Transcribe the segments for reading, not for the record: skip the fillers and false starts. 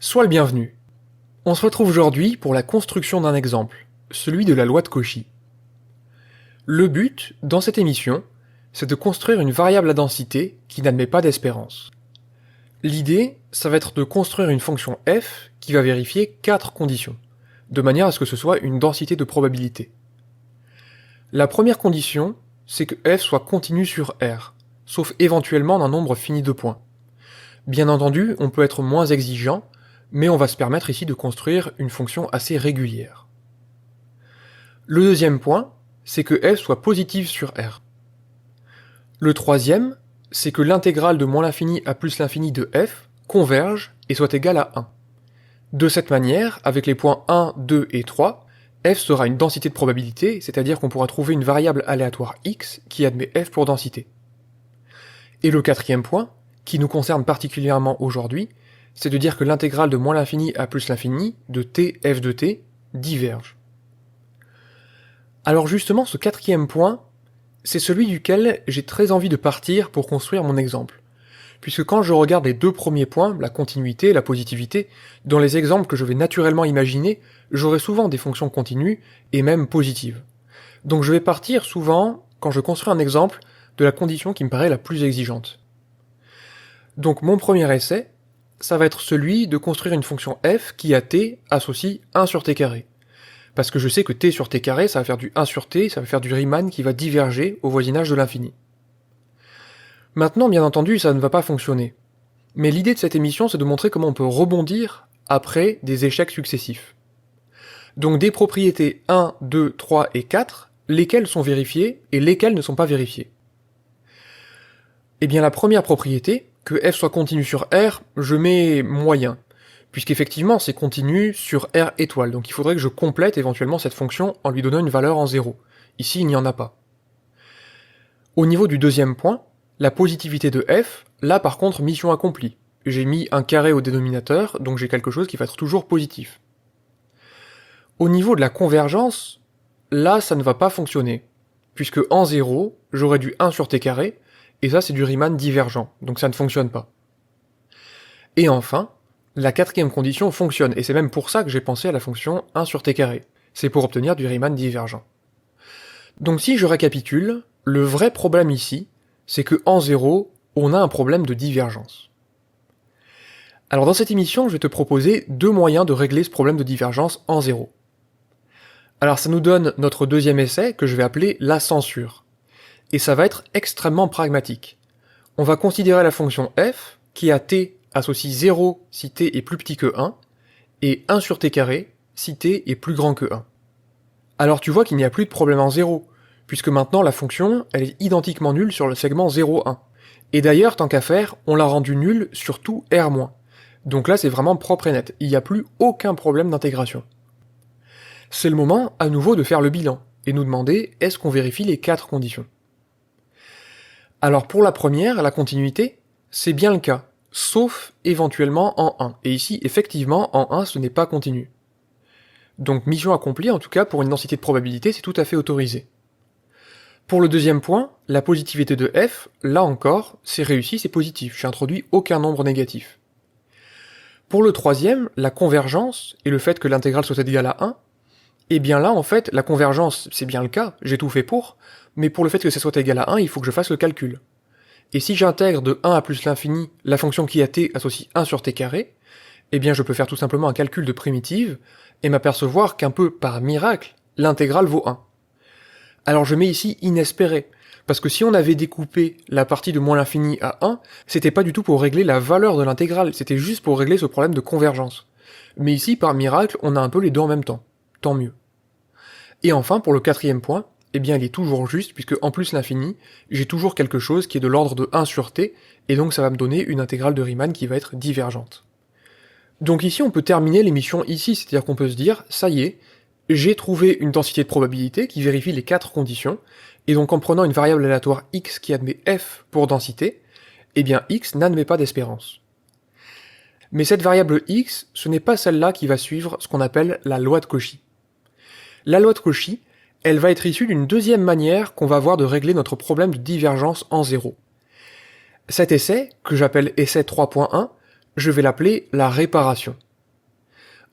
Sois le bienvenu. On se retrouve aujourd'hui pour la construction d'un exemple, celui de la loi de Cauchy. Le but, dans cette émission, c'est de construire une variable à densité qui n'admet pas d'espérance. L'idée, ça va être de construire une fonction f qui va vérifier 4 conditions, de manière à ce que ce soit une densité de probabilité. La première condition, c'est que f soit continu sur R, sauf éventuellement d'un nombre fini de points. Bien entendu, on peut être moins exigeant, mais on va se permettre ici de construire une fonction assez régulière. Le deuxième point, c'est que f soit positive sur R. Le troisième, c'est que l'intégrale de moins l'infini à plus l'infini de f converge et soit égale à 1. De cette manière, avec les points 1, 2 et 3, f sera une densité de probabilité, c'est-à-dire qu'on pourra trouver une variable aléatoire x qui admet f pour densité. Et le quatrième point, qui nous concerne particulièrement aujourd'hui, c'est de dire que l'intégrale de moins l'infini à plus l'infini de t f de t diverge. Alors justement, ce quatrième point, c'est celui duquel j'ai très envie de partir pour construire mon exemple. Puisque quand je regarde les deux premiers points, la continuité et la positivité, dans les exemples que je vais naturellement imaginer, j'aurai souvent des fonctions continues et même positives. Donc je vais partir souvent, quand je construis un exemple, de la condition qui me paraît la plus exigeante. Donc mon premier essai, ça va être celui de construire une fonction f qui à t associe 1 sur t carré. Parce que je sais que t sur t carré, ça va faire du 1 sur t, ça va faire du Riemann qui va diverger au voisinage de l'infini. Maintenant, bien entendu, ça ne va pas fonctionner. Mais l'idée de cette émission, c'est de montrer comment on peut rebondir après des échecs successifs. Donc des propriétés 1, 2, 3 et 4, lesquelles sont vérifiées et lesquelles ne sont pas vérifiées. Eh bien la première propriété, que f soit continu sur R, je mets moyen, puisqu'effectivement c'est continu sur R étoile, donc il faudrait que je complète éventuellement cette fonction en lui donnant une valeur en 0. Ici il n'y en a pas. Au niveau du deuxième point, la positivité de f, là par contre mission accomplie. J'ai mis un carré au dénominateur, donc j'ai quelque chose qui va être toujours positif. Au niveau de la convergence, là ça ne va pas fonctionner, puisque en 0, j'aurais du 1 sur t carré, et ça c'est du Riemann divergent, donc ça ne fonctionne pas. Et enfin, la quatrième condition fonctionne, et c'est même pour ça que j'ai pensé à la fonction 1 sur t carré, c'est pour obtenir du Riemann divergent. Donc si je récapitule, le vrai problème ici, c'est que en 0, on a un problème de divergence. Alors dans cette émission, je vais te proposer deux moyens de régler ce problème de divergence en 0. Alors ça nous donne notre deuxième essai, que je vais appeler la censure. Et ça va être extrêmement pragmatique. On va considérer la fonction f, qui à t associe 0 si t est plus petit que 1, et 1 sur t carré si t est plus grand que 1. Alors tu vois qu'il n'y a plus de problème en 0, puisque maintenant la fonction, elle est identiquement nulle sur le segment 0, 1. Et d'ailleurs, tant qu'à faire, on l'a rendue nulle sur tout R-. Donc là c'est vraiment propre et net, il n'y a plus aucun problème d'intégration. C'est le moment à nouveau de faire le bilan, et nous demander est-ce qu'on vérifie les 4 conditions. Alors pour la première, la continuité, c'est bien le cas, sauf éventuellement en 1. Et ici, effectivement, en 1, ce n'est pas continu. Donc mission accomplie, en tout cas pour une densité de probabilité, c'est tout à fait autorisé. Pour le deuxième point, la positivité de f, là encore, c'est réussi, c'est positif, j'ai introduit aucun nombre négatif. Pour le troisième, la convergence, et le fait que l'intégrale soit égale à 1, et bien là, en fait, la convergence, c'est bien le cas, j'ai tout fait pour, mais pour le fait que ça soit égal à 1, il faut que je fasse le calcul. Et si j'intègre de 1 à plus l'infini la fonction qui à t associe 1 sur t carré, eh bien je peux faire tout simplement un calcul de primitive, et m'apercevoir qu'un peu par miracle, l'intégrale vaut 1. Alors je mets ici inespéré, parce que si on avait découpé la partie de moins l'infini à 1, c'était pas du tout pour régler la valeur de l'intégrale, c'était juste pour régler ce problème de convergence. Mais ici, par miracle, on a un peu les deux en même temps. Tant mieux. Et enfin, pour le quatrième point, eh bien il est toujours juste, puisque en plus l'infini, j'ai toujours quelque chose qui est de l'ordre de 1 sur t, et donc ça va me donner une intégrale de Riemann qui va être divergente. Donc ici on peut terminer l'émission ici, c'est-à-dire qu'on peut se dire, ça y est, j'ai trouvé une densité de probabilité qui vérifie les 4 conditions, et donc en prenant une variable aléatoire x qui admet f pour densité, eh bien x n'admet pas d'espérance. Mais cette variable x, ce n'est pas celle-là qui va suivre ce qu'on appelle la loi de Cauchy. La loi de Cauchy, elle va être issue d'une deuxième manière qu'on va avoir de régler notre problème de divergence en 0. Cet essai, que j'appelle essai 3.1, je vais l'appeler la réparation.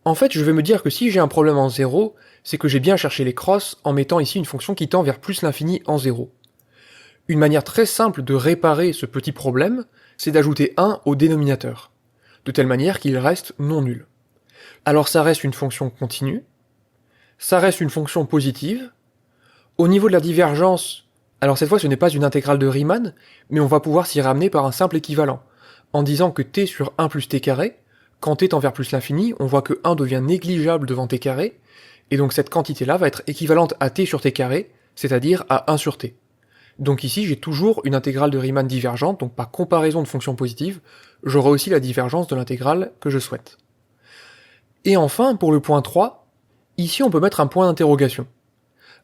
En fait, je vais me dire que si j'ai un problème en 0, c'est que j'ai bien cherché les crosses en mettant ici une fonction qui tend vers plus l'infini en 0. Une manière très simple de réparer ce petit problème, c'est d'ajouter 1 au dénominateur, de telle manière qu'il reste non nul. Alors ça reste une fonction continue, ça reste une fonction positive. Au niveau de la divergence, alors cette fois ce n'est pas une intégrale de Riemann, mais on va pouvoir s'y ramener par un simple équivalent, en disant que t sur 1 plus t carré, quand t tend vers plus l'infini, on voit que 1 devient négligeable devant t carré, et donc cette quantité-là va être équivalente à t sur t carré, c'est-à-dire à 1 sur t. Donc ici j'ai toujours une intégrale de Riemann divergente, donc par comparaison de fonctions positives, j'aurai aussi la divergence de l'intégrale que je souhaite. Et enfin, pour le point 3, ici on peut mettre un point d'interrogation.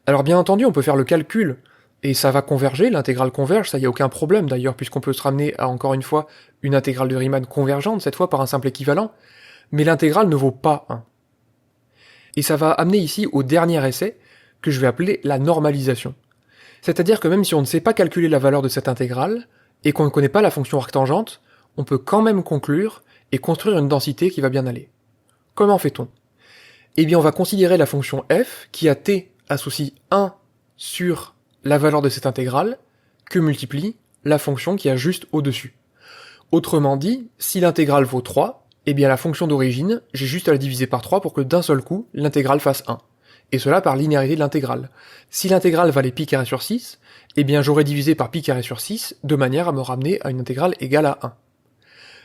Alors bien entendu, on peut faire le calcul, et ça va converger, l'intégrale converge, ça y a aucun problème d'ailleurs, puisqu'on peut se ramener à encore une fois une intégrale de Riemann convergente, cette fois par un simple équivalent, mais l'intégrale ne vaut pas 1. Et ça va amener ici au dernier essai, que je vais appeler la normalisation. C'est-à-dire que même si on ne sait pas calculer la valeur de cette intégrale, et qu'on ne connaît pas la fonction arctangente, on peut quand même conclure et construire une densité qui va bien aller. Comment fait-on? Eh bien on va considérer la fonction f qui à t associe 1 sur la valeur de cette intégrale que multiplie la fonction qui a juste au-dessus. Autrement dit, si l'intégrale vaut 3, eh bien la fonction d'origine, j'ai juste à la diviser par 3 pour que d'un seul coup, l'intégrale fasse 1. Et cela par linéarité de l'intégrale. Si l'intégrale valait pi carré sur 6, eh bien j'aurais divisé par pi carré sur 6 de manière à me ramener à une intégrale égale à 1.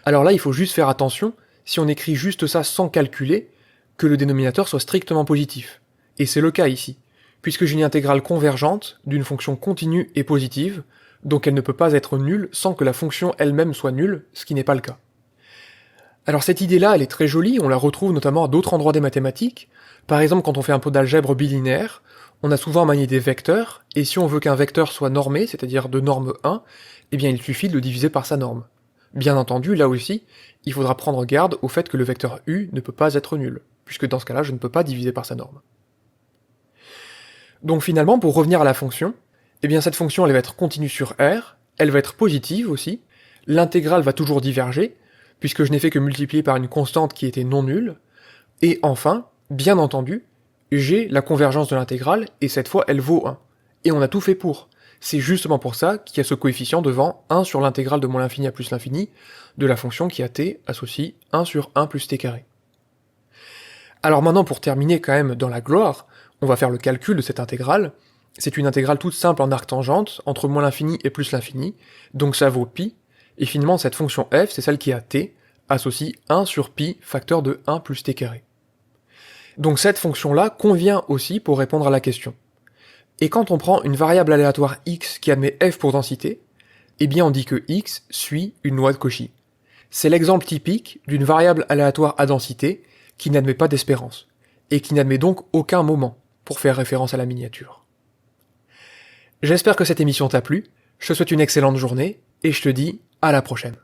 Alors là, il faut juste faire attention, si on écrit juste ça sans calculer, que le dénominateur soit strictement positif. Et c'est le cas ici, puisque j'ai une intégrale convergente d'une fonction continue et positive, donc elle ne peut pas être nulle sans que la fonction elle-même soit nulle, ce qui n'est pas le cas. Alors cette idée-là, elle est très jolie, on la retrouve notamment à d'autres endroits des mathématiques. Par exemple, quand on fait un peu d'algèbre bilinéaire, on a souvent manié des vecteurs, et si on veut qu'un vecteur soit normé, c'est-à-dire de norme 1, eh bien il suffit de le diviser par sa norme. Bien entendu, là aussi, il faudra prendre garde au fait que le vecteur u ne peut pas être nul, puisque dans ce cas-là, je ne peux pas diviser par sa norme. Donc finalement, pour revenir à la fonction, eh bien cette fonction elle va être continue sur R, elle va être positive aussi, l'intégrale va toujours diverger, puisque je n'ai fait que multiplier par une constante qui était non nulle, et enfin, bien entendu, j'ai la convergence de l'intégrale, et cette fois elle vaut 1. Et on a tout fait pour. C'est justement pour ça qu'il y a ce coefficient devant 1 sur l'intégrale de moins l'infini à plus l'infini de la fonction qui à t associe 1 sur 1 plus t carré. Alors maintenant, pour terminer quand même dans la gloire, on va faire le calcul de cette intégrale. C'est une intégrale toute simple en arctangente, entre moins l'infini et plus l'infini, donc ça vaut pi, et finalement cette fonction f, c'est celle qui à t associe 1 sur pi facteur de 1 plus t carré. Donc cette fonction-là convient aussi pour répondre à la question. Et quand on prend une variable aléatoire x qui admet f pour densité, eh bien on dit que x suit une loi de Cauchy. C'est l'exemple typique d'une variable aléatoire à densité qui n'admet pas d'espérance, et qui n'admet donc aucun moment, pour faire référence à la miniature. J'espère que cette émission t'a plu, je te souhaite une excellente journée, et je te dis à la prochaine.